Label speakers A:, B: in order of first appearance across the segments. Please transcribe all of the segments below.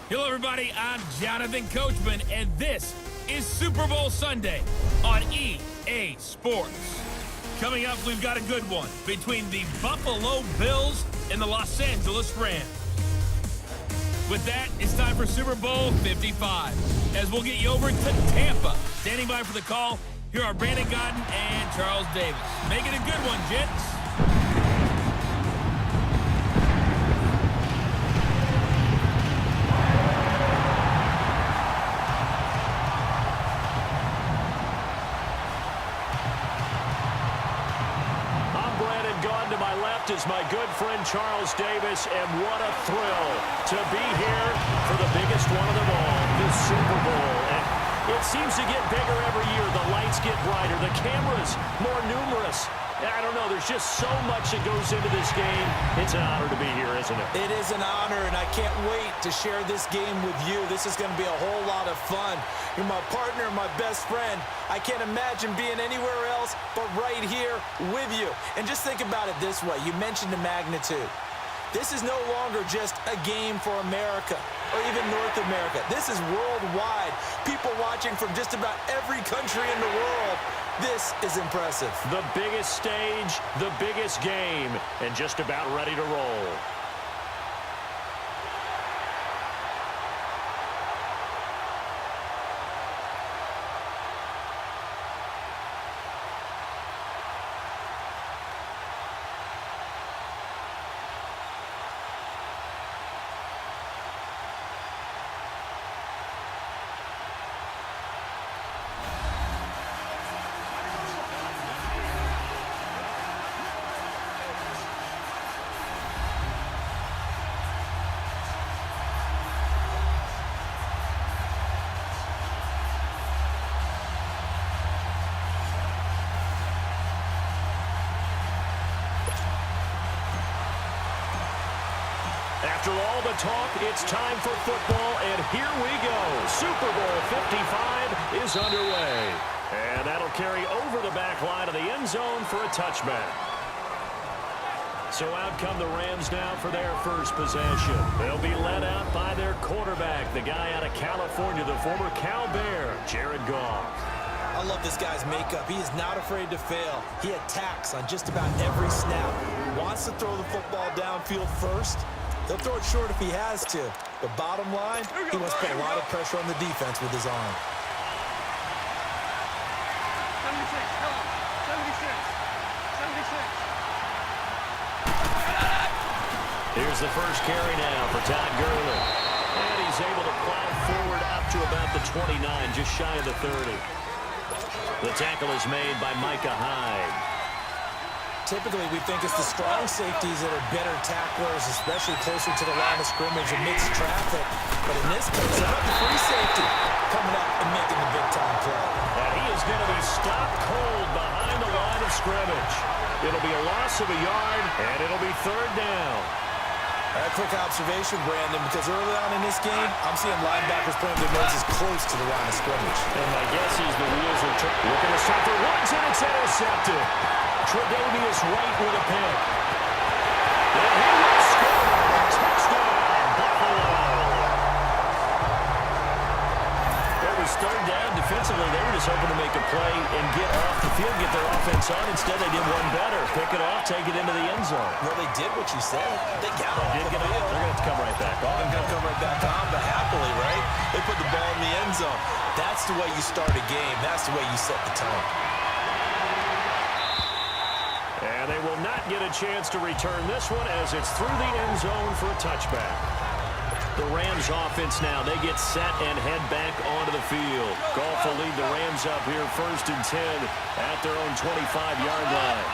A: Hello, everybody. I'm Jonathan Coachman, and this is Super Bowl Sunday on EA Sports. Coming up, we've got a good one between the Buffalo Bills and the Los Angeles Rams. With that, it's time for Super Bowl 55, as we'll get you over to Tampa. Standing by for the call, here are Brandon Godden and Charles Davis. Make it a good one, gents.
B: Is my good friend Charles Davis, and what a thrill to be here for the biggest one of them all, the Super Bowl. And it seems to get bigger every year. The lights get brighter, the cameras more numerous. I don't know, there's just so much that goes into this game. It's an honor to be here, isn't it?
C: It is an honor, and I can't wait to share this game with you. This is going to be a whole lot of fun. You're my partner, my best friend. I can't imagine being anywhere else but right here with you. And just think about it this way. You mentioned the magnitude. This is no longer just a game for America or even North America. This is worldwide. People watching from just about every country in the world. This is impressive.
B: The biggest stage, the biggest game, and just about ready to roll. After all the talk, it's time for football, and here we go. Super Bowl 55 is underway. And that'll carry over the back line of the end zone for a touchback. So out come the Rams now for their first possession. They'll be led out by their quarterback, the guy out of California, the former Cal Bear, Jared Goff.
C: I love this guy's makeup. He is not afraid to fail. He attacks on just about every snap. Wants to throw the football downfield first. He'll throw it short if he has to. But bottom line, he wants to put a lot of pressure on the defense with his arm.
D: 76, come on. 76. 76.
B: Here's the first carry now for Todd Gurley. And he's able to plow forward up to about the 29, just shy of the 30. The tackle is made by Micah Hyde.
C: Typically, we think it's the strong safeties that are better tacklers, especially closer to the line of scrimmage amidst traffic. But in this case, how about the free safety coming up and making the big-time play?
B: And he is going to be stopped cold behind the line of scrimmage. It'll be a loss of a yard, and it'll be third down.
C: A quick observation, Brandon, because early on in this game, I'm seeing linebackers putting their noses close to the line of scrimmage.
B: And my guess is the wheels are looking to stop for once, and it's intercepted. Tre'Davious White with a pick. And he will score. Touchdown, Buffalo. It was third down defensively. They were just hoping to make a play and get off the field, get their offense on. Instead, they did one better. Pick it off, take it into the end zone.
C: Well, they did what you said. They got off the field.
B: They're going to have to come right back on.
C: They're going to come right back on, but happily, right? They put the ball in the end zone. That's the way you start a game. That's the way you set the tone.
B: And they will not get a chance to return this one as it's through the end zone for a touchback. The Rams offense now, they get set and head back onto the field. Goff will lead the Rams up here first and 10 at their own 25-yard line.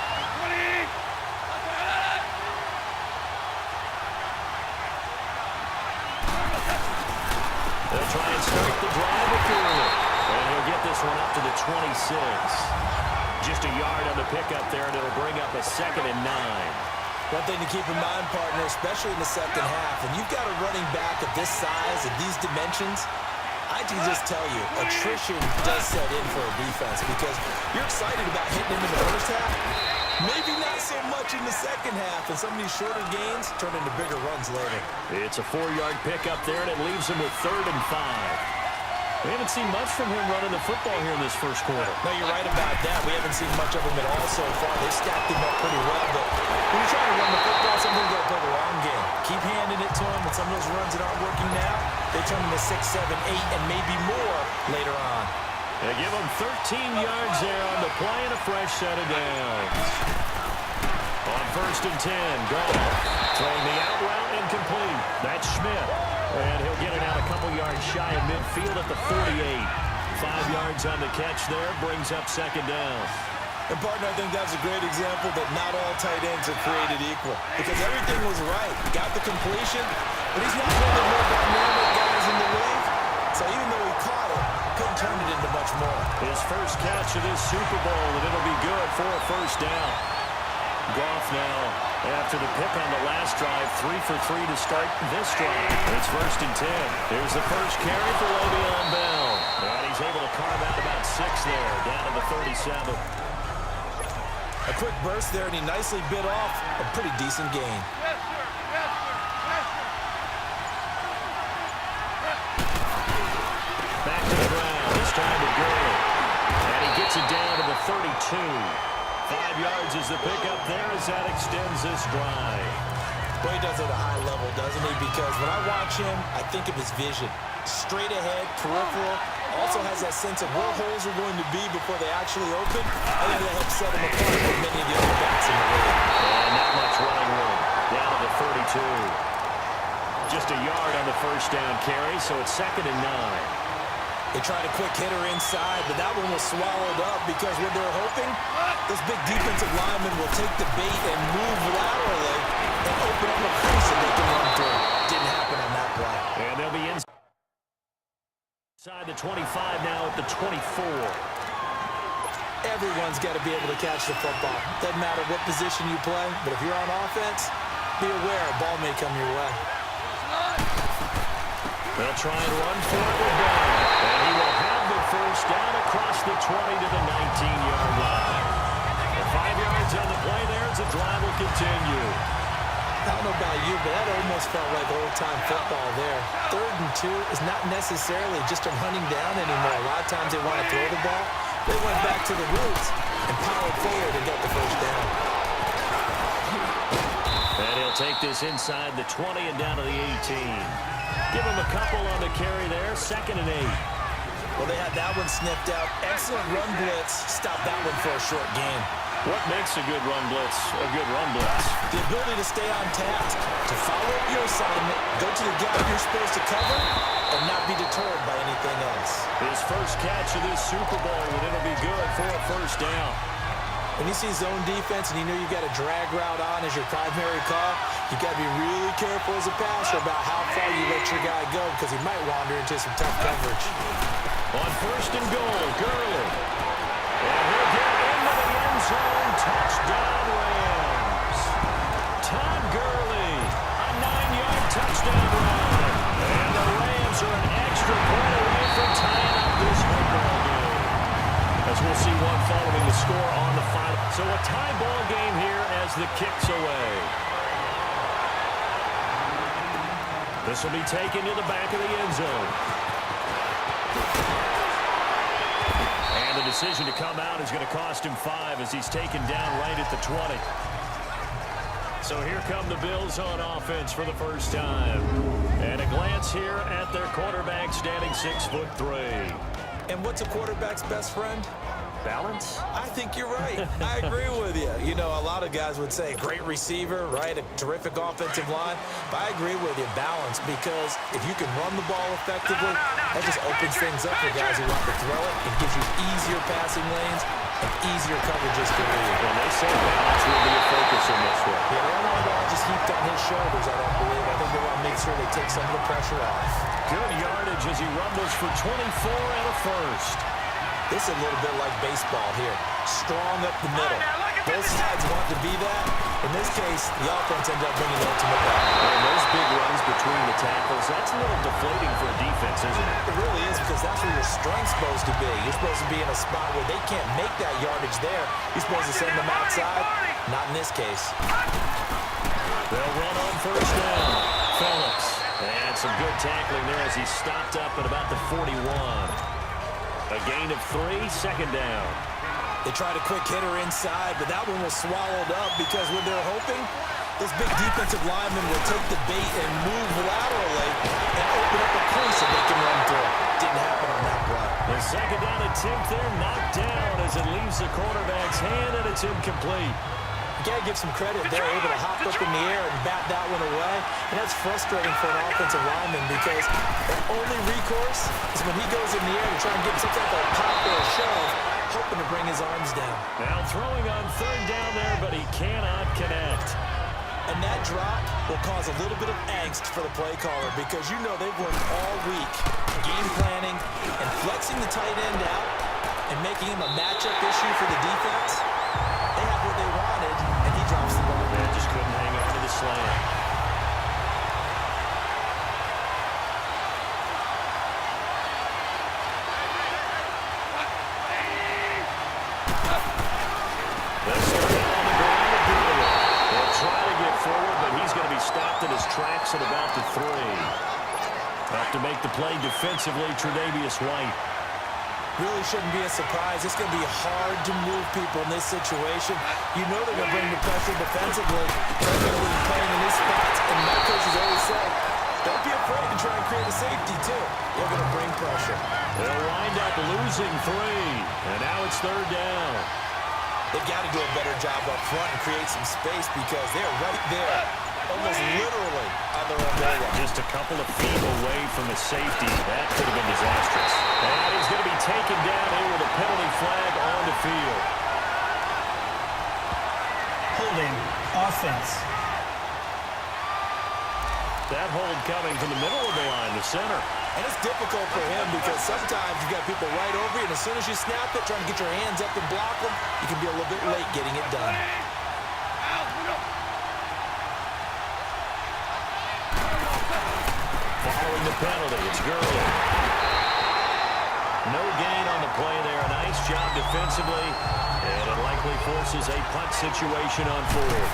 B: They'll try and start the drive with Gurley. And he'll get this one up to the 26. Just a yard on the pickup there, and it'll bring up a 2nd and 9.
C: One thing to keep in mind, partner, especially in the second half, when you've got a running back of this size, of these dimensions, I can just tell you, attrition does set in for a defense because you're excited about hitting him in the first half. Maybe not so much in the second half, and some of these shorter gains turn into bigger runs later.
B: It's a 4-yard pickup there, and it leaves him with 3rd and 5. We haven't seen much from him running the football here in this first quarter.
C: No, you're right about that. We haven't seen much of him at all so far. They stacked him up pretty well, but when you're trying to run the football, sometimes you got to play the long game. Keep handing it to him, and some of those runs that aren't working now, they turn into 6, 7, 8, and maybe more later on.
B: They give him 13 yards there on the play and a fresh set of downs. On 1st and 10, Goff throwing the out route incomplete. That's Schmidt. And he'll get it out a couple yards shy of midfield at the 48. 5 yards on the catch there, brings up 2nd down.
C: And, partner, I think that's a great example that not all tight ends are created equal. Because everything was right. Got the completion, but he's not one of the more dynamic guys in the league. So even though he caught it, couldn't turn it into much more.
B: His first catch of this Super Bowl, and it'll be good for a 1st down. Goff now, after the pick on the last drive, 3 for 3 to start this drive. It's 1st and 10. Here's the first carry for Le'Veon Bell. And he's able to carve out about 6 there, down to the 37.
C: A quick burst there, and he nicely bit off a pretty decent gain.
D: Yes, sir. Yes, sir. Yes, sir.
B: Back to the ground, this time to Gurley. And he gets it down to the 32. 5 yards is the pickup there as that extends this drive.
C: Well, he does it at a high level, doesn't he? Because when I watch him, I think of his vision. Straight ahead, peripheral, also has that sense of where holes are going to be before they actually open. I think that helps set him apart from many of the other backs in the league.
B: And not much running room. Down to the 32. Just a yard on the 1st down carry, so it's 2nd and 9.
C: They tried a quick hitter inside, but that one was swallowed up because what they're hoping, this big defensive lineman will take the bait and move laterally and open up a crease that they can run through. Didn't happen on that play.
B: And they'll be inside the 25 now at the 24.
C: Everyone's got to be able to catch the football. Doesn't matter what position you play, but if you're on offense, be aware a ball may come your way.
B: They'll try and run for it with Bell. And he will have the 1st down across the 20 to the 19-yard line. And 5 yards on the play there as the drive will continue.
C: I don't know about you, but that almost felt like old-time football there. 3rd and 2 is not necessarily just a running down anymore. A lot of times they want to throw the ball. They went back to the roots and powered forward and got the 1st down.
B: And he'll take this inside the 20 and down to the 18. Give him a couple on the carry there, 2nd and 8.
C: Well, they had that one sniffed out. Excellent run blitz. Stop that one for a short gain.
B: What makes a good run blitz a good run blitz?
C: The ability to stay on task, to follow up your assignment, go to the gap you're supposed to cover, and not be deterred by anything else.
B: His first catch of this Super Bowl, and it'll be good for a 1st down.
C: When you see zone defense and you know you got a drag route on as your primary call, you got to be really careful as a passer about how far you let your guy go because he might wander into some tough coverage.
B: On 1st and goal, Gurley. And he'll get into the end zone. Touchdown, Rams. Todd Gurley, a 9-yard touchdown run. And the Rams are an extra point away from tying up this football game. As we'll see one following the score on the final. So a tie ball game here as the kick's away. This will be taken to the back of the end zone. And the decision to come out is going to cost him 5 as he's taken down right at the 20. So here come the Bills on offense for the first time. And a glance here at their quarterback standing 6'3".
C: And what's a quarterback's best friend?
B: Balance?
C: I think you're right. I agree with you. You know, a lot of guys would say great receiver, right? A terrific offensive line. But I agree with you, balance, because if you can run the ball effectively, that just opens things up for guys who want to throw it. It gives you easier passing lanes and easier coverages for you.
B: And they say balance will be a focus in this one.
C: Yeah, they don't want it all just heaped on his shoulders, I don't believe. I think they want to make sure they take some of the pressure off.
B: Good yardage as he rumbles for 24 and a 1st.
C: This is a little bit like baseball here. Strong up the middle. Both sides want to be that. In this case, the offense ends up bringing the ultimate back.
B: And those big runs between the tackles, that's a little deflating for a defense, isn't it?
C: It really is your strength supposed to be? You're supposed to be in a spot where they can't make that yardage there. You're supposed to send them outside. Not in this case.
B: They'll run on first down. Phillips. And some good tackling there as he stopped up at about the 41. A gain of 3, second down.
C: They tried a quick hitter inside, but that one was swallowed up because when they're hoping, this big defensive lineman will take the bait and move laterally and open up a crease that they can run through. Didn't happen on that play.
B: The second down attempt there knocked down as it leaves the quarterback's hand, and it's incomplete.
C: You got to give some credit. They're able to hop up in the air and bat that one away. And that's frustrating for an offensive lineman because the only recourse is when he goes in the air to try and get some type of pop or a shove, hoping to bring his arms down.
B: Now throwing on third down there, but he cannot connect.
C: And that drop will cause a little bit of angst for the play caller because you know they've worked all week game planning and flexing the tight end out and making him a matchup issue for the defense. They have what they wanted, and he drops the ball.
B: Man, just couldn't hang on to the slant. Stopped in his tracks at about the 3. Have to make the play defensively, Tre'Davious White.
C: Really shouldn't be a surprise. It's going to be hard to move people in this situation. You know they're going to bring the pressure defensively. They're going to be playing in these spots, and my coach has always said, don't be afraid to try and create a safety, too. They're going to bring pressure.
B: They'll wind up losing 3, and now it's third down.
C: They've got to do a better job up front and create some space because they're right there. Almost literally on their own goal line.
B: Just a couple of feet away from the safety. That could have been disastrous. And he's going to be taken down here with a penalty flag on the field.
E: Holding offense.
B: That hold coming from the middle of the line, the center.
C: And it's difficult for him because sometimes you've got people right over you, and as soon as you snap it, trying to get your hands up and block them, you can be a little bit late getting it done.
B: Following the penalty, it's Gurley. No gain on the play there. A nice job defensively, and it likely forces a punt situation on 4th.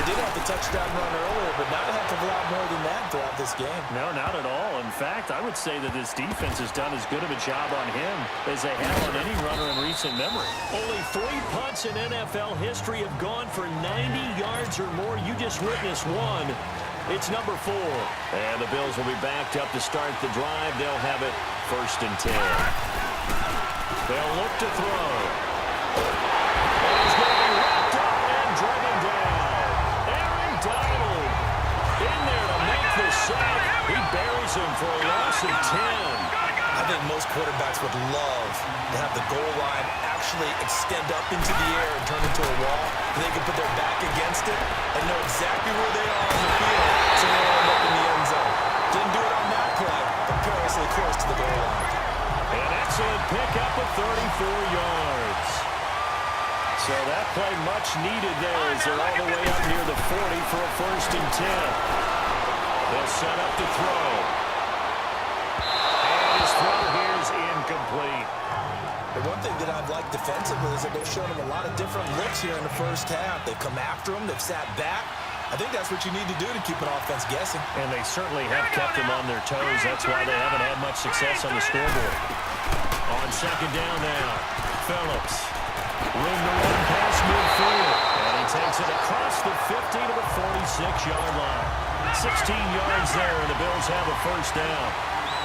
C: They did have the touchdown run earlier, but not a heck of a lot more than that throughout this game.
B: No, not at all. In fact, I would say that this defense has done as good of a job on him as they have on any runner in recent memory. Only 3 punts in NFL history have gone for 90 yards or more. You just witnessed one. It's number 4. And the Bills will be backed up to start the drive. They'll have it 1st and 10. They'll look to throw. And he's going to be wrapped up and driven down. Aaron Donald in there to make the sack. He buries him for a loss of 10.
C: I think most quarterbacks would love to have the goal line actually extend up into the air and turn into a wall. And they can put their back against it and know exactly where they are on the field so they end up in the end zone. Didn't do it on that play, but perilously close to the goal line.
B: An excellent pickup of 34 yards. So that play much needed there as they're all the way up near the 40 for a 1st and 10. They'll set up to throw. And his throw here is incomplete.
C: The one thing that I've liked defensively is that they've shown him a lot of different looks here in the first half. They've come after him. They've sat back. I think that's what you need to do to keep an offense guessing.
B: And they certainly have kept them on their toes. That's why they haven't had much success on the scoreboard. On second down now, Phillips. Room to run past midfield. And he takes it across the 50 to the 46-yard line. 16 yards there, and the Bills have a 1st down.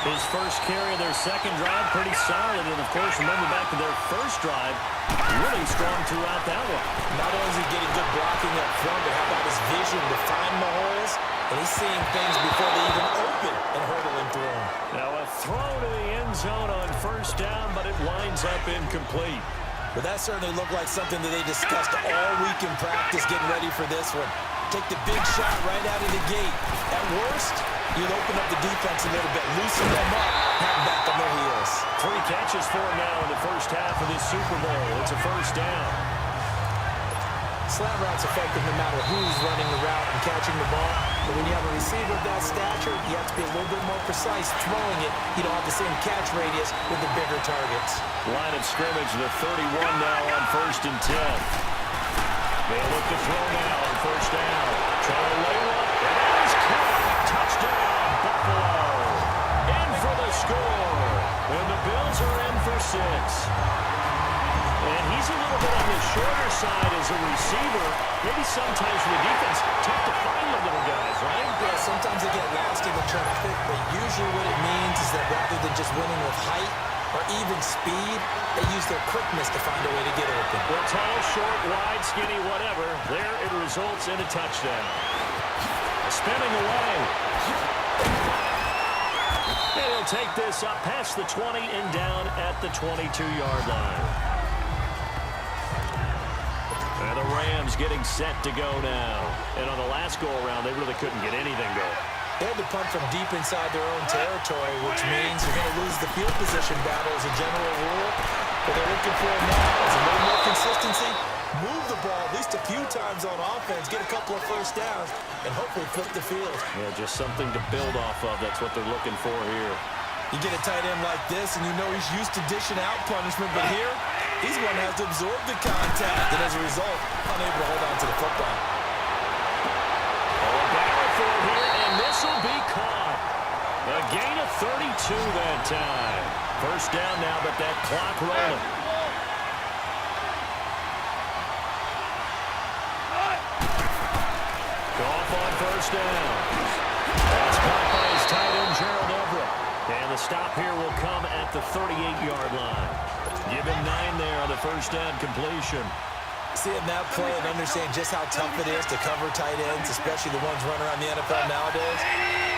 B: His first carry of their second drive, pretty solid. And, of course, remember back to their first drive, really strong throughout that one.
C: Not only is he getting good blocking up front, but how about his vision to find the holes? And he's seeing things before they even open and hurdling through them.
B: Now a throw to the end zone on 1st down, but it winds up incomplete.
C: But that certainly looked like something that they discussed all week in practice getting ready for this one. Take the big shot right out of the gate. At worst, you'll open up the defense a little bit, loosen them up, have them back on their heels.
B: 3 catches for him now in the first half of this Super Bowl. It's a 1st down.
C: Slant route's effective no matter who's running the route and catching the ball. But when you have a receiver of that stature, you have to be a little bit more precise throwing it. You don't have the same catch radius with the bigger targets.
B: Line of scrimmage, the 31 now on 1st and 10. They look to throw now on 1st down. Try to lay one. And that is caught. Touchdown, Buffalo. In for the score. And the Bills are in for 6. And he's a little bit on the shorter side as a receiver. Maybe sometimes for the defense, tough to find the little guys, right?
C: Yeah, sometimes they get lost in the traffic, but usually what it means is that rather than just winning with height or even speed, they use their quickness to find a way to get open.
B: Well, tall, short, wide, skinny, whatever. There it results in a touchdown. Spinning away. And he'll take this up past the 20 and down at the 22-yard line. And the Rams getting set to go now. And on the last go-around, they really couldn't get anything going.
C: They had to punt from deep inside their own territory, which means you're going to lose the field position battle as a general rule. What they're looking for now is a little more consistency, move the ball at least a few times on offense, get a couple of first downs, and hopefully flip the field.
B: Yeah, just something to build off of. That's what they're looking for here.
C: You get a tight end like this, and you know he's used to dishing out punishment, but here, he's going to have to absorb the contact, and as a result, unable to hold on to the football.
B: Battle for it here, and this will be caught. A gain of 32 that time. First down now, but that clock rolling. Goff on first down. That's caught by his tight end, Gerald Everett. And the stop here will come at the 38-yard line. Give him 9 there on the first down completion.
C: Seeing that play and understand just how tough it is to cover tight ends, especially the ones running around the NFL nowadays,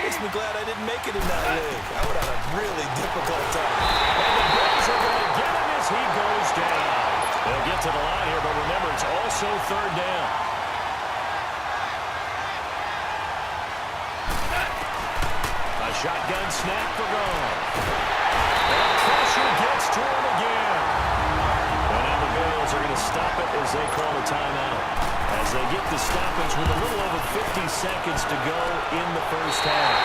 C: makes me glad I didn't make it in that league. I would have a really difficult time.
B: And the Bills are going to get him as he goes down. They'll get to the line here, but remember, it's also 3rd down. A shotgun snap for Goff. And pressure gets to him again. And now the Bills are going to stop it as they call a timeout. As they get the stoppage with a little over 50 seconds to go in the first half.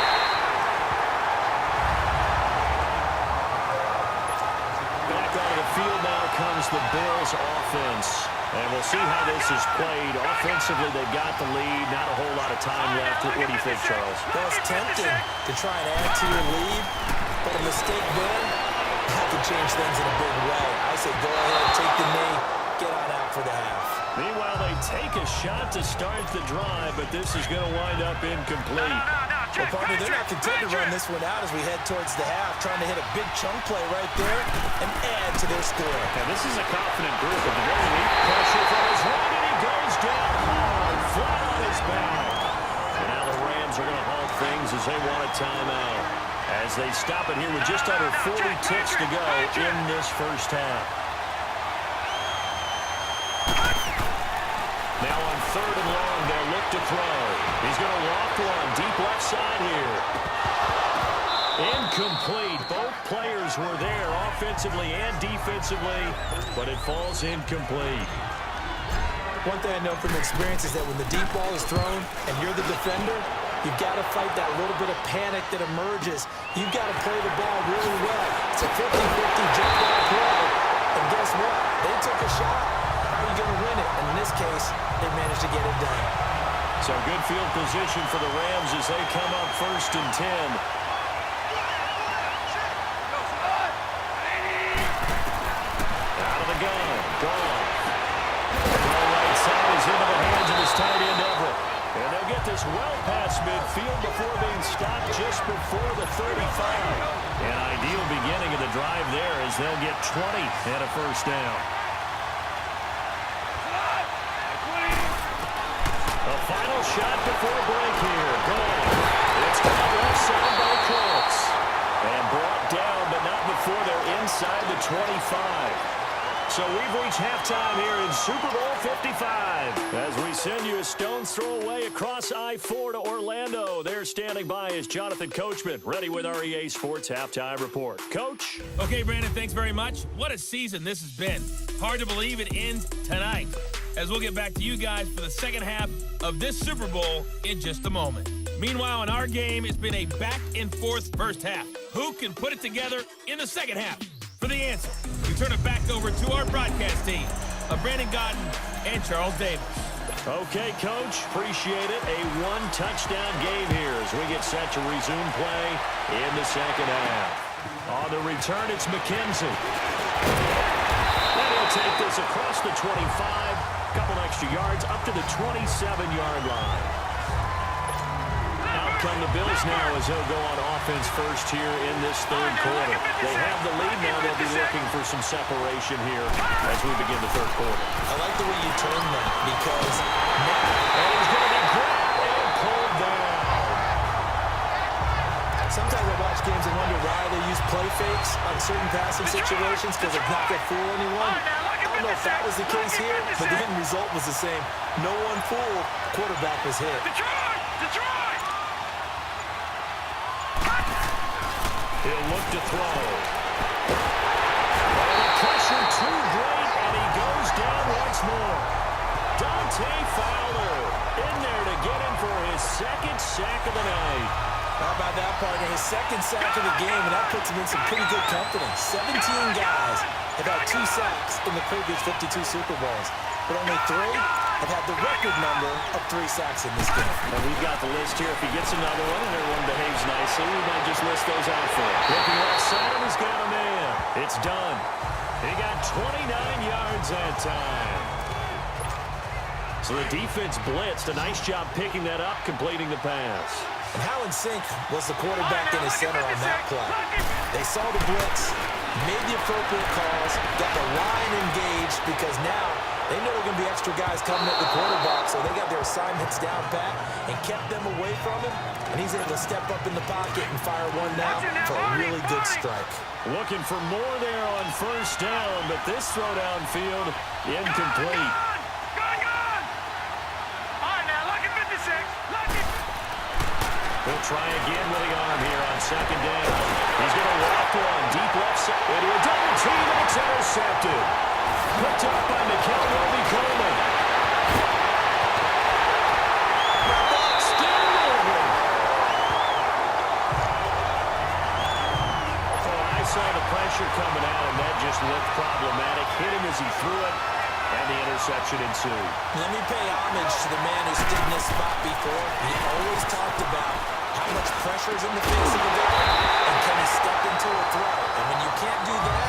B: Back onto the field now comes the Bills offense. And we'll see how this is played. Offensively, they've got the lead. Not a whole lot of time left. What do you think, Charles?
C: That's tempting to try and add to your lead, but a mistake there had to change things in a big way. I say go ahead, take the knee, get on out for the half.
B: Meanwhile, they take a shot to start the drive, but this is going to wind up incomplete.
C: Well, partner, they're not content to run this one out as we head towards the half, trying to hit a big chunk play right there and add to their score.
B: And this is a confident group at the very least. Pressure from his right, and he goes down hard, flat on his back. And now the Rams are going to halt things as they want a timeout. As they stop it here with just under 40 ticks to go in this first half. Now on 3rd and long, they'll look to throw. He's going to walk one deep left side here. Incomplete. Both players were there offensively and defensively, but it falls incomplete.
C: One thing I know from experience is that when the deep ball is thrown and you're the defender, you've got to fight that little bit of panic that emerges. You've got to play the ball really well. It's a 50-50 jump ball play. And guess what? They took a shot. How are you going to win it? And in this case, they managed to get it done.
B: So good field position for the Rams as they come up 1st and 10. Out of the gun. Gone. The right side is into the hands of his tight end, Everett. And they'll get this well past midfield before being stopped just before the 35. An ideal beginning of the drive there as they'll get 20 and a first down. A final shot before break here. Gone. It's caught left side by Colts. And brought down, but not before they're inside the 25. So we've reached halftime here in Super Bowl 55. As we send you a stone's throw away across I-4 to Orlando. There standing by is Jonathan Coachman, ready with our EA Sports Halftime Report. Coach?
A: Okay, Brandon, thanks very much. What a season this has been. Hard to believe it ends tonight. as we'll get back to you guys for the second half of this Super Bowl in just a moment. Meanwhile, in our game, it's been a back-and-forth first half. Who can put it together in the second half? For the answer, we turn it back over to our broadcast team of Brandon Godden and Charles Davis.
B: Okay, Coach, appreciate it. A one-touchdown game here as we get set to resume play in the second half. On the return, it's McKenzie. And he'll take this across the 25, couple extra yards up to the 27-yard line. Out come the Bills now as they'll go on offense first here in this third quarter. They have the lead now. They'll be looking for some separation here as we begin the third quarter.
C: I like the way you term that because now...
B: And he's going to be grabbed and pulled down.
C: Sometimes I watch games and wonder why they use play fakes on certain passing situations because it's not going to fool anyone. I don't know if that was the case here, but the end result was the same. No one fooled. Quarterback was hit.
D: Detroit!
B: He'll look to throw. Oh, the pressure too great, and he goes down once more. Dante Fowler in there to get him for his second sack of the night.
C: How about that, partner? His second sack of the game, and that puts him in some pretty good company. 17 guys have had 2 sacks in the previous 52 Super Bowls, but only 3 have had the record number of 3 sacks in this game.
B: And we've got the list here. If he gets another one and everyone behaves nicely, we might just list those out for him. Looking left side, he's got a man. It's done. He got 29 yards that time. So the defense blitzed. A nice job picking that up, completing the pass.
C: And how in sync was the quarterback in his center on that play? They saw the blitz, made the appropriate calls, got the line engaged because now they know there are going to be extra guys coming at the quarterback, so they got their assignments down pat and kept them away from him, and he's able to step up in the pocket and fire one now for a really good strike.
B: Looking for more there on first down, but this throw downfield incomplete. He'll try again with the arm here on second down. He's going to walk one deep left side into a double team, and it's intercepted. Picked up by Mikel Roby-Coleman. Still moving. Oh, I saw the pressure coming out, and that just looked problematic. Hit him as he threw it, and the interception ensued.
C: Let me pay homage to the man who stood in this spot before. He always talked about how much pressure is in the face of the guy, and can he step into a throw? And when you can't do that,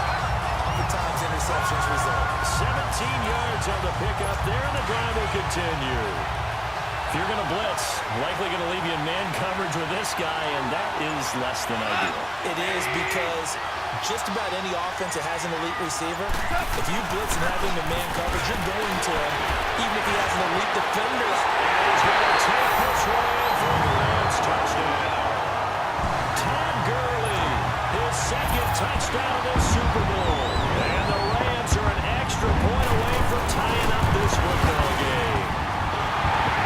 C: oftentimes interceptions result.
B: 17 yards on the pickup there, and the drive will continue. If you're going to blitz, likely going to leave you in man coverage with this guy, and that is less than ideal.
C: It is because just about any offense that has an elite receiver, if you blitz and have him in man coverage, you're going to him, even if he has an elite defender.
B: And he's going to take this one for the Rams touchdown. Todd Gurley, his second touchdown of this Super Bowl. And the Rams are an extra point away from tying up this football game.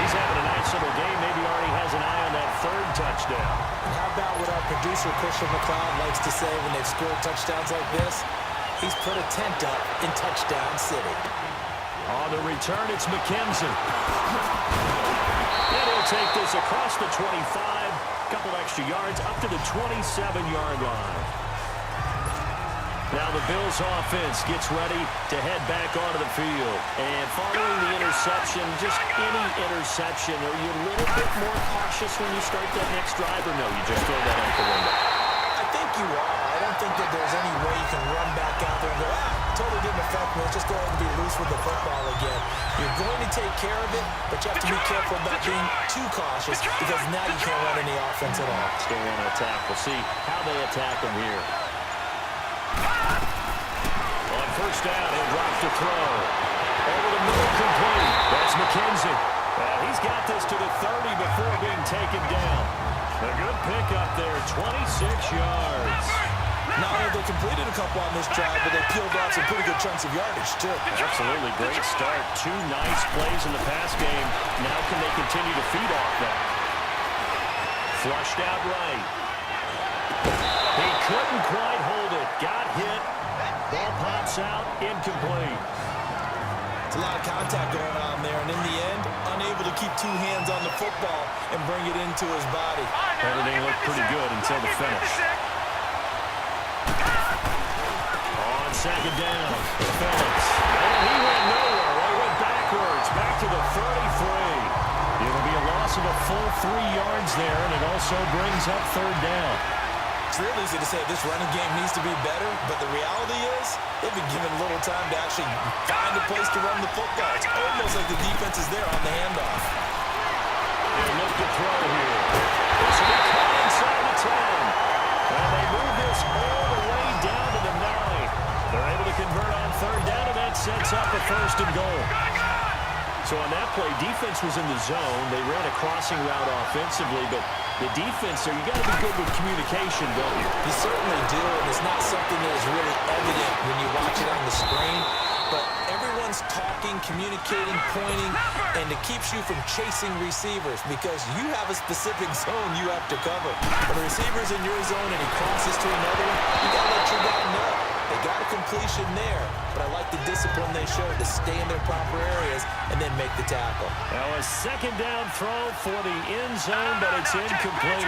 B: He's having a nice little game. Maybe already has an eye on that third touchdown.
C: And how about what our producer, Christian McLeod, likes to say when they've scored touchdowns like this? He's put a tent up in Touchdown City.
B: On the return, it's McKenzie. And he'll take this across the 25, couple extra yards up to the 27-yard line. Now the Bills offense gets ready to head back onto the field. And following the interception, just any interception, are you a little bit more cautious when you start that next drive, or no, you just throw that out the window?
C: I think you are. I don't think that there's any way you can run back out there and go, totally didn't affect me. Let's just go ahead and be loose with the football again. You're going to take care of it, but you have to be careful about being too cautious because now you can't run any offense at all.
B: Still want to attack. We'll see how they attack them here. On first down, he'll drop to throw. Over the middle, complete. That's McKenzie. He's got this to the 30 before being taken down. A good pickup there, 26 yards.
C: Not only they completed a couple on this drive, but they peeled off some pretty good chunks of yardage, too.
B: Absolutely great start. 2 nice plays in the pass game. Now can they continue to feed off that? Flushed out right. He couldn't quite hold it. Got hit. Ball pops out. Incomplete.
C: It's a lot of lot of contact going on there, and in the end, unable to keep two hands on the football and bring it into his body.
B: Everything looked pretty good until the finish. On second down, Phillips. And he went nowhere. They went backwards, back to the 33. It'll be a loss of a full 3 yards there, and it also brings up third down.
C: It's real easy to say this running game needs to be better, but the reality is they've been given little time to actually find a place to run the football. It's almost like the defense is there on the handoff.
B: They look to throw here. This will be caught inside the 10. And they move this all the way down to the 9. They're able to convert on third down, and that sets up a first and goal. So on that play, defense was in the zone. They ran a crossing route offensively, but the defense, so you got to be good with communication, don't you?
C: You certainly do, and it's not something that is really evident when you watch it on the screen. But everyone's talking, communicating, pointing, and it keeps you from chasing receivers because you have a specific zone you have to cover. When a receiver's in your zone and he crosses to another one, you got to let your guy know. They got a completion there, but I like the discipline they showed to stay in their proper areas and then make the tackle.
B: Now a second down throw for the end zone, but it's incomplete.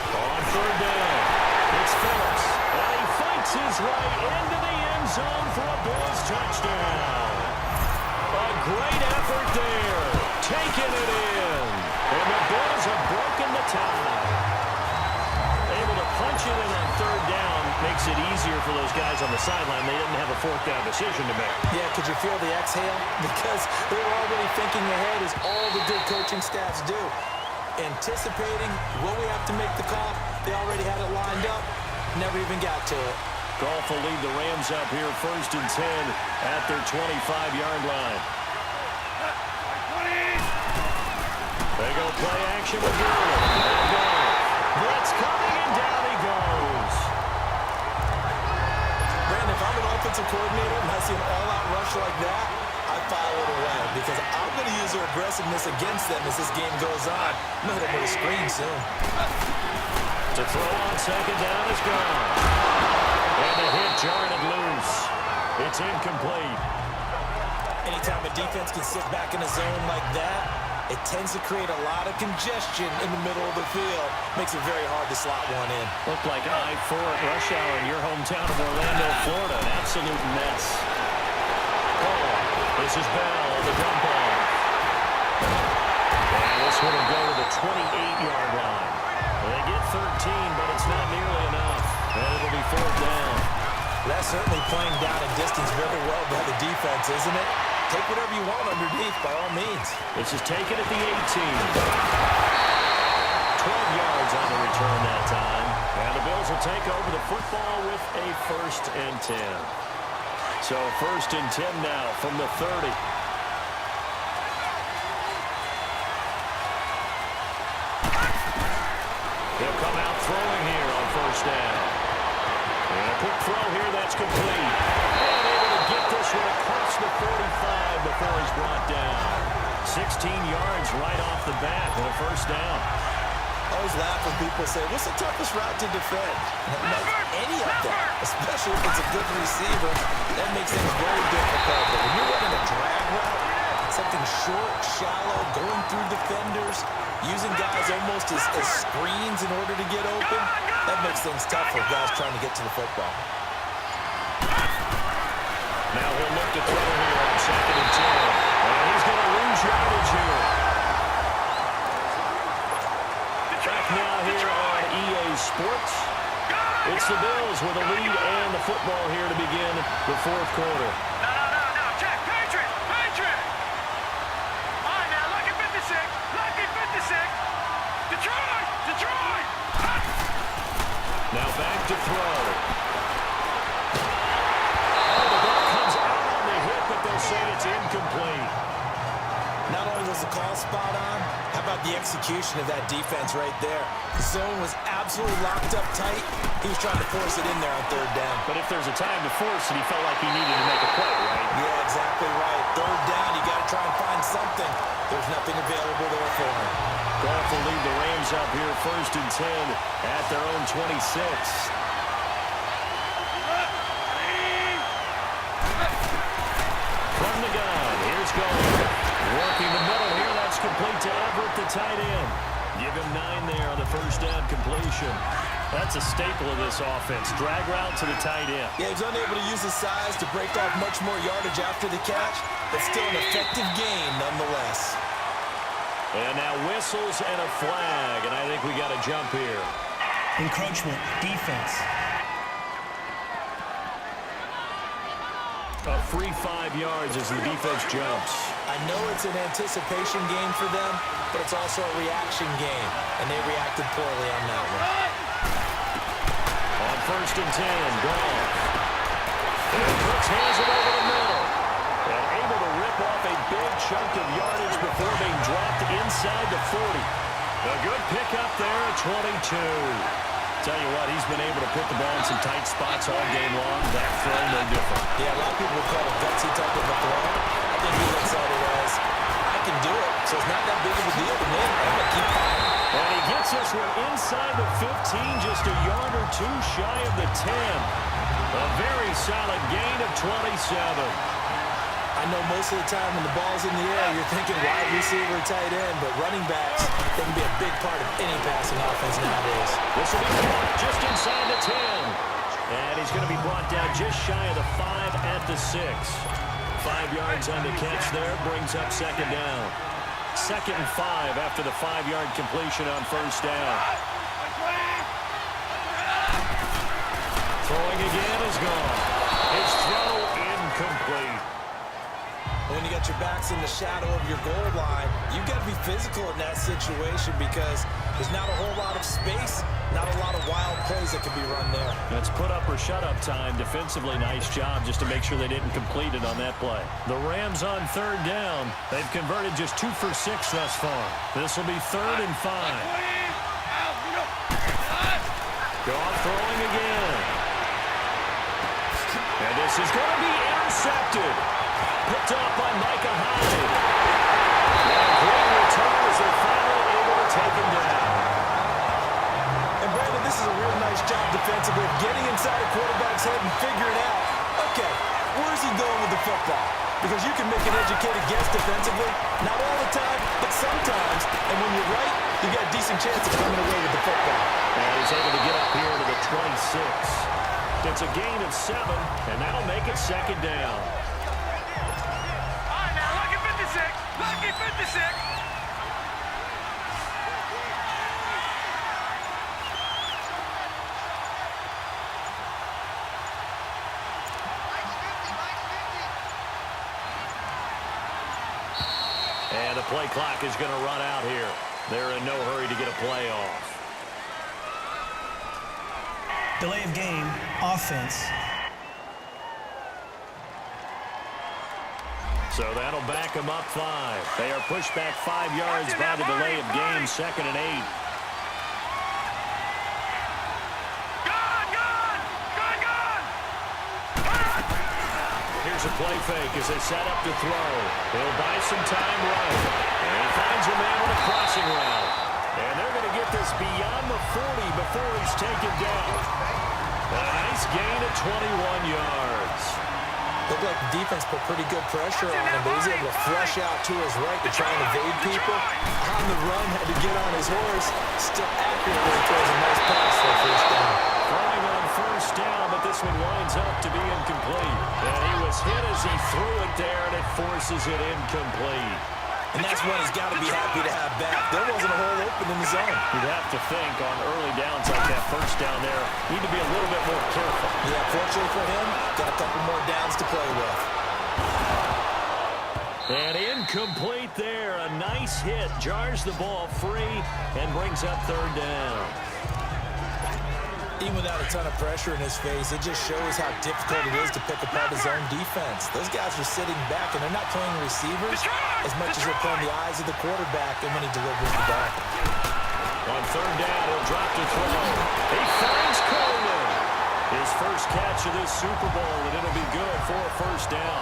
B: On third down, it's Phillips, and he fights his way into the end zone for a Bills touchdown. A great effort there, taking it in, and the Bills have broken the tie. Punch it in on third down makes it easier for those guys on the sideline. They didn't have a fourth down decision to make.
C: Yeah, could you feel the exhale? Because they were already thinking ahead, as all the good coaching staffs do. Anticipating, will we have to make the call? They already had it lined up, never even got to it.
B: Goff will lead the Rams up here first and 10 at their 25-yard line. They go play action with Gurley. Blitz coming, and down he goes.
C: Brandon, if I'm an offensive coordinator and I see an all-out rush like that, I file it away because I'm going to use their aggressiveness against them as this game goes on. I'm going to hit them with a screen soon.
B: To throw on second down is gone. And the hit jarring it loose. It's incomplete.
C: Anytime a defense can sit back in a zone like that, it tends to create a lot of congestion in the middle of the field. Makes it very hard to slot one in.
B: Looked like I-4 at rush hour in your hometown of Orlando, Florida. An absolute mess. Oh, this is Bell, the dump off. And this one will go to the 28-yard line. They get 13, but it's not nearly enough. And it'll be fourth down.
C: That's certainly playing down in distance very well by the defense, isn't it? Take whatever you want underneath, by all means.
B: This is taken at the 18. 12 yards on the return that time. And the Bills will take over the football with a first and 10. So first and 10 now from the 30. He'll come out throwing here on first down. And a quick throw here that's complete. And able to get this one across the 45 before he's brought down. 16 yards right off the bat and a first down.
C: I always laugh when people say, what's the toughest route to defend? Not any of them, especially if it's a good receiver. That makes things very difficult. But when you're running a drag route, something short, shallow, going through defenders, using guys almost as screens in order to get open, that makes things tough for guys trying to get to the football.
B: Now he'll look to throw here on second and 10. And he's going to lose yardage here. Back now here on EA Sports. It's the Bills with a lead and the football here to begin the fourth quarter.
D: No. Check. Patriot. All right, now, lucky 56. Detroit.
B: Now back to throw. Oh, the ball comes out on the hit, but they'll say it's incomplete.
C: Not only was the call spot on, how about the execution of that defense right there? The zone was absolutely locked up tight. He was trying to force it in there on third down.
B: But if there's a time to force it, he felt like he needed to make a play, right?
C: Yeah, exactly right. Third down, you got to try and find something. There's nothing available there for him.
B: Goff will lead the Rams up here first and 10 at their own 26. going. Working the middle here. That's complete to Everett, the tight end. Give him 9 there on the first down completion. That's a staple of this offense. Drag route to the tight end.
C: Yeah, he's unable to use his size to break off much more yardage after the catch, but still an effective gain nonetheless.
B: And now whistles and a flag, and I think we got a jump here.
E: Encroachment, defense.
B: A free 5 yards as the defense jumps.
C: I know it's an anticipation game for them, but it's also a reaction game, and they reacted poorly on that one.
B: On first and 10, Goff. And Cooks hands it over the middle. And able to rip off a big chunk of yardage before being dropped inside the 40. A good pickup there at 22. Tell you what, he's been able to put the ball in some tight spots all game long. That throw, no different.
C: Yeah, a lot of people would call it a gutsy type of a throw. I think he looks at it as, I can do it, so it's not that big of a deal to me. I'm going to keep firing.
B: And he gets this one inside the 15, just a yard or two shy of the 10. A very solid gain of 27.
C: I know most of the time when the ball's in the air, you're thinking wide receiver, tight end, but running backs, they can be a big part of any passing offense nowadays.
B: This will be caught just inside the 10. And he's going to be brought down just shy of the 5 at the 6. 5 yards on the catch there, brings up second down. 2nd and 5 after the 5-yard completion on first down. Throwing again is gone. His throw incomplete.
C: When you got your backs in the shadow of your goal line, you've got to be physical in that situation because there's not a whole lot of space, not a lot of wild plays that can be run there.
B: That's put up or shut up time. Defensively, nice job just to make sure they didn't complete it on that play. The Rams on third down. They've converted just 2 for 6 thus far. This will be 3rd and 5. Goff throwing again. And this is going to be intercepted. Picked off by Micah Hyde. And a great return as they're finally able to take him down.
C: And Brandon, this is a real nice job defensively of getting inside a quarterback's head and figuring out, okay, where's he going with the football? Because you can make an educated guess defensively, not all the time, but sometimes. And when you're right, you got a decent chance of coming away with the football.
B: And he's able to get up here to the 26. It's a gain of 7, and that'll make it second down.
D: Lucky 56.
B: And the play clock is going to run out here. They're in no hurry to get a play off.
E: Delay of game, offense.
B: So that'll back them up 5. They are pushed back 5 yards by the delay of game, 2nd and 8. Here's a play fake as they set up to throw. He'll buy some time right. And he finds a man on a crossing route. And they're going to get this beyond the 40 before he's taken down. A nice gain of 21 yards.
C: Looked like the defense put pretty good pressure on him, but he's able to flush out to his right to try and evade people. On the run, had to get on his horse. Still accurately throws a nice pass for a first down.
B: Throwing on first down, but this one winds up to be incomplete. And he was hit as he threw it there, and it forces it incomplete.
C: And that's one he's got to be happy to have back. There wasn't a hole open in the zone.
B: You'd have to think on early downs like that first down there, need to be a little bit more careful.
C: Yeah, fortunately for him, got a couple more downs to play with.
B: And incomplete there. A nice hit. Jars the ball free and brings up third down.
C: Even without a ton of pressure in his face, it just shows how difficult it is to pick apart his own defense. Those guys are sitting back, and they're not playing receivers as much as they're playing the eyes of the quarterback and when he delivers the ball.
B: On third down, he'll drop to throw. He finds Coleman. His first catch of this Super Bowl, and it'll be good for a first down.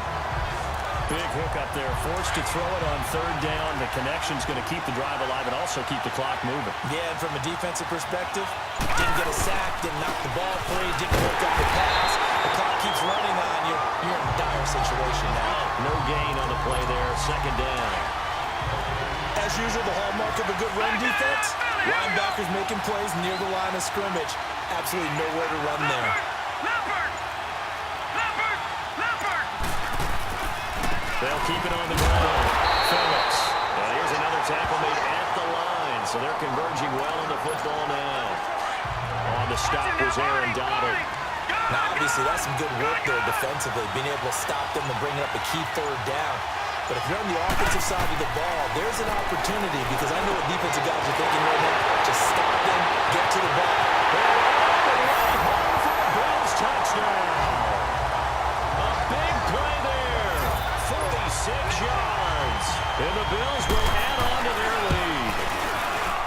B: Big hook up there, forced to throw it on third down. The connection's going to keep the drive alive and also keep the clock moving.
C: Yeah, and from a defensive perspective, didn't get a sack, didn't knock the ball free, didn't hook up the pass. The clock keeps running on you. You're in a dire situation now.
B: No gain on the play there, second down.
C: As usual, the hallmark of a good run defense, linebackers making plays near the line of scrimmage. Absolutely nowhere to run there.
B: They'll keep it on the ground. Phillips. And here's another tackle made at the line. So they're converging well on the football now. On the stop was Aaron Donald.
C: Now, obviously, that's some good work there defensively, being able to stop them and bring up a key third down. But if you're on the offensive side of the ball, there's an opportunity because I know what defensive guys are thinking right now. Just stop them, get to the ball.
B: Bills touchdown. A big play there. 46 yards. And the Bills will add on to their lead.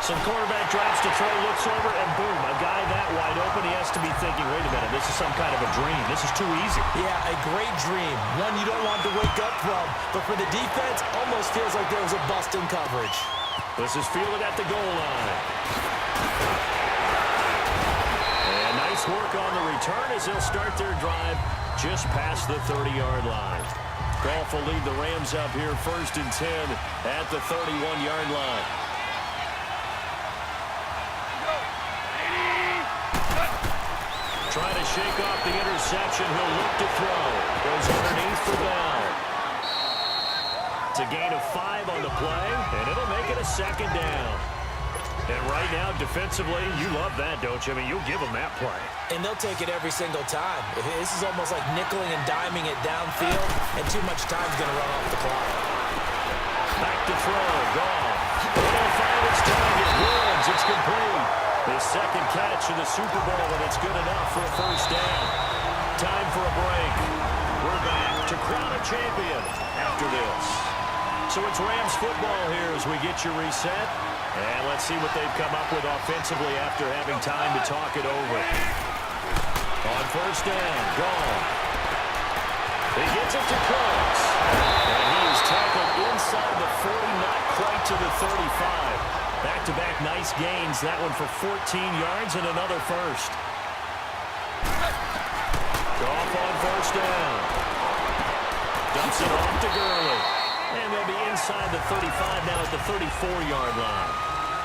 B: Some quarterback drops to throw, looks over, and boom, a guy that wide open. He has to be thinking, wait a minute, this is some kind of a dream. This is too easy.
C: Yeah, a great dream. One you don't want to wake up from. But for the defense, almost feels like there was a bust in coverage.
B: This is fielded at the goal line. And nice work on the return as they'll start their drive just past the 30-yard line. Goff will lead the Rams up here 1st and 10 at the 31-yard line. Trying to shake off the interception. He'll look to throw. Goes underneath for Bell. It's a gain of 5 on the play, and it'll make it a second down. And right now, defensively, you love that, don't you? I mean, you'll give them that play.
C: And they'll take it every single time. This is almost like nickeling and diming it downfield, and too much time's going to run off the clock.
B: Back to throw. Goff. It'll find its target. Woods. It's complete. His second catch in the Super Bowl, and it's good enough for a first down. Time for a break. We're back to crown a champion after this. So it's Rams football here as we get you reset. And let's see what they've come up with offensively after having time to talk it over. On first down, Goff. He gets it to Cooks. And he is tackled inside the 40, not quite to the 35. Back-to-back nice gains. That one for 14 yards and another first. Goff on first down. Dumps it off to Gurley. And they'll be inside the 35 now at the 34-yard line.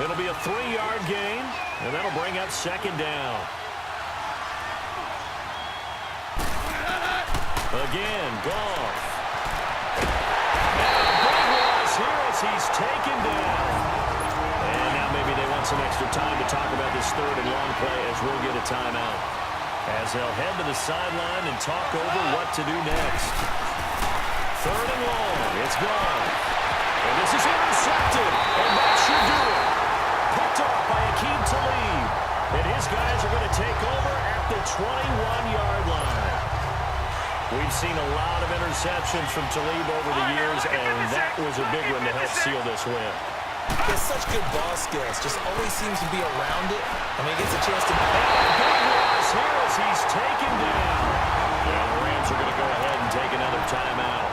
B: It'll be a 3-yard gain, and that'll bring up second down. Again, Goff. And a big loss here as he's taken down. And now maybe they want some extra time to talk about this third and long play as we'll get a timeout. As they'll head to the sideline and talk over what to do next. Third and long. It's gone. And this is intercepted. And that should do it. Picked off by Akeem Talib. And his guys are going to take over at the 21-yard line. We've seen a lot of interceptions from Talib over the years, and that was a big one to help seal this win.
C: He has such good ball skills. Just always seems to be around it. I mean, he gets a chance to...
B: Big loss here as he's taken down. And the Rams are going to go ahead and take another timeout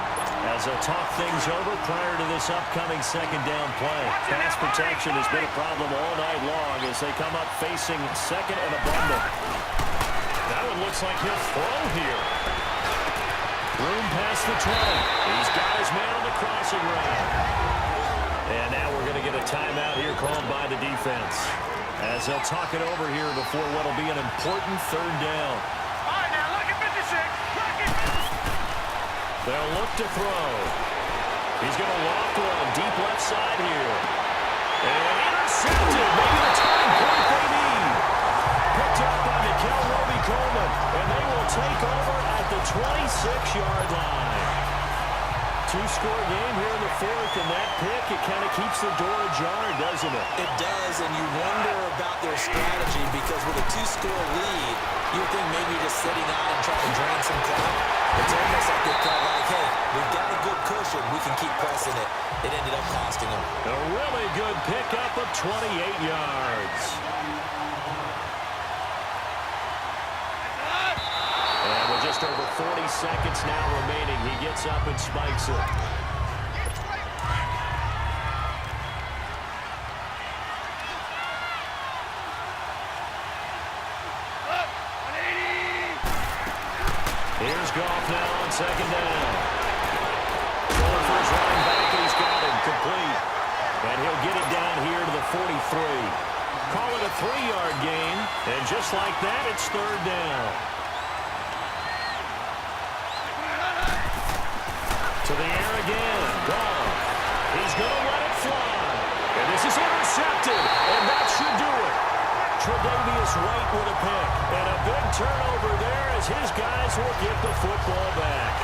B: as they'll talk things over prior to this upcoming second down play. Pass protection has been a problem all night long as they come up facing second and a bundle. That one looks like he'll throw here. Room past the 20. He's got his man on the crossing route. And now we're going to get a timeout here called by the defense as they'll talk it over here before what will be an important third down.
D: All right, now look at 56. Look at...
B: They'll look to throw. He's going to loft one deep left side here. And intercepted. Maybe the turning point they need. Picked up by Mikel Roby-Coleman. And they will take over at the 26-yard line. Two-score game here in the fourth, and that pick, it kind of keeps the door ajar, doesn't it?
C: It does, and you wonder about their strategy because with a two-score lead, you would think maybe just sitting out and trying to drain some clock. It's almost like they felt like, hey, we've got a good cushion. We can keep pressing it. It ended up costing them.
B: A really good pickup of 28 yards. And with just Just over 40 seconds now remaining. He gets up and spikes it. Here's Goff now on second down. Going for his running back, and he's got him complete. And he'll get it down here to the 43. Call it a 3-yard gain. And just like that, it's third down. To the air again. Goff. He's going to let it fly. And this is intercepted. And that should do it. Tre'Davious White with a pick. And a big turnover there as his guys will get the football back.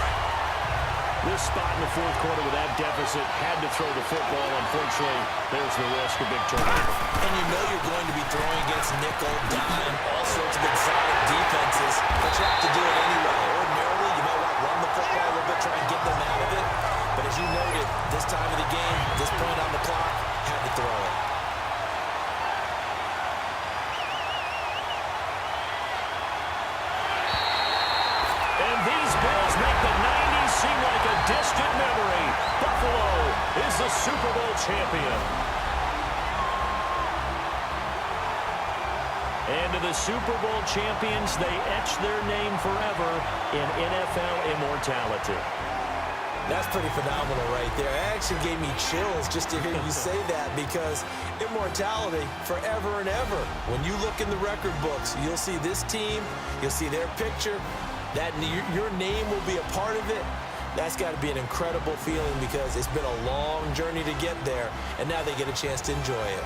B: This spot in the fourth quarter with that deficit had to throw the football. Unfortunately, there's the risk of big turnover.
C: And you know you're going to be throwing against nickel, dime, all sorts of exotic defenses, but you have to do it anyway. Ordinarily, you might want to run the football a little bit, try and get them out of it. But as you noted, this time of the game, this point on the clock, had to throw it.
B: And these Bills make the 90s seem like a distant memory. Buffalo is the Super Bowl champion. And to the Super Bowl champions, they etch their name forever in NFL immortality.
C: That's pretty phenomenal right there. It actually gave me chills just to hear you say that, because immortality forever and ever. When you look in the record books, you'll see this team, you'll see their picture, that your name will be a part of it. That's got to be an incredible feeling, because it's been a long journey to get there, and now they get a chance to enjoy it.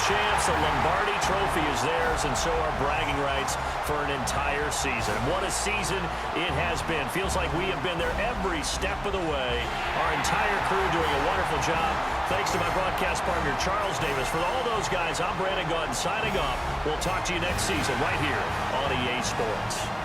B: Champs, the Lombardi Trophy is theirs, and so are bragging rights for an entire season. What a season it has been. Feels like we have been there every step of the way. Our entire crew doing a wonderful job. Thanks to my broadcast partner, Charles Davis. For all those guys, I'm Brandon Gaudin signing off. We'll talk to you next season right here on EA Sports.